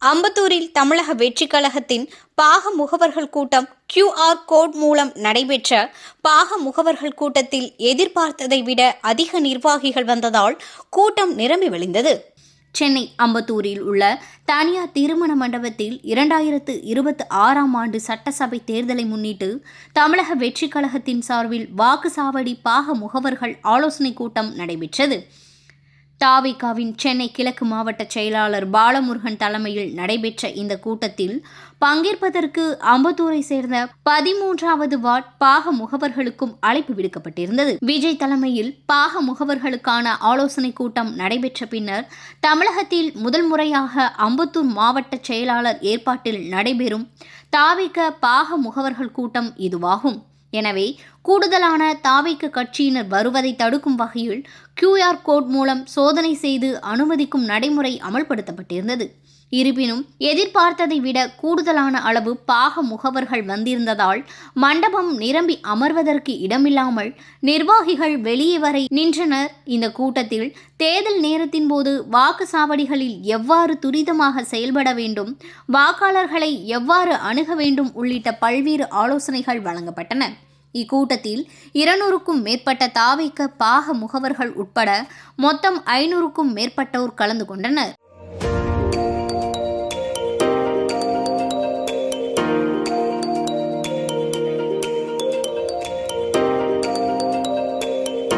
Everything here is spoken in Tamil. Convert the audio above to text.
அம்பத்தூரில் தமிழக வெற்றி கழகத்தின் பாக முகவர்கள் கூட்டம் QR கோட் மூலம் நடைபெற்ற பாக முகவர்கள் கூட்டத்தில் எதிர்பார்த்ததை விட அதிக நிர்வாகிகள் வந்ததால் கூட்டம் நிரம்பி வழிந்தது. சென்னை அம்பத்தூரில் உள்ள தனியார் திருமண மண்டபத்தில் 2026ஆம் ஆண்டு சட்டசபை தேர்தலை முன்னிட்டு தமிழக வெற்றி கழகத்தின் சார்பில் வாக்குச்சாவடி பாக முகவர்கள் ஆலோசனை கூட்டம் நடைபெற்றது. தாவிகாவின் சென்னை கிழக்கு மாவட்ட செயலாளர் பாலமுருகன் தலைமையில் நடைபெற்ற இந்த கூட்டத்தில் பங்கேற்பதற்கு அம்பத்தூரை சேர்ந்த 13வது வார்டு பாக முகவர்களுக்கும் அழைப்பு விடுக்கப்பட்டிருந்தது. விஜய் தலைமையில் பாக முகவர்களுக்கான ஆலோசனை கூட்டம் நடைபெற்ற பின்னர் தமிழகத்தில் முதல் முறையாக அம்பத்தூர் மாவட்ட செயலாளர் ஏற்பாட்டில் நடைபெறும் தாவிக பாக முகவர்கள் கூட்டம் இதுவாகும். எனவே கூடுதலான தாவிக கட்சியினர் வருவதை தடுக்கும் வகையில் QR கோட் மூலம் சோதனை செய்து அனுமதிக்கும் நடைமுறை அமல்படுத்தப்பட்டிருந்தது. இருப்பினும் எதிர்பார்த்ததை விட கூடுதலான அளவு பாக முகவர்கள் வந்திருந்ததால் மண்டபம் நிரம்பி அமர்வதற்கு இடமில்லாமல் நிர்வாகிகள் வெளியே வரை நின்றனர். இந்த கூட்டத்தில் தேர்தல் நேரத்தின் போது வாக்குச்சாவடிகளில் எவ்வாறு துரிதமாக செயல்பட வேண்டும், வாக்காளர்களை எவ்வாறு அணுக வேண்டும் உள்ளிட்ட பல்வேறு ஆலோசனைகள் வழங்கப்பட்டன. இக்கூட்டத்தில் 200க்கும் மேற்பட்ட தாவிக பாக முகவர்கள் உட்பட மொத்தம் 500க்கும் மேற்பட்டோர் கலந்து கொண்டனர்.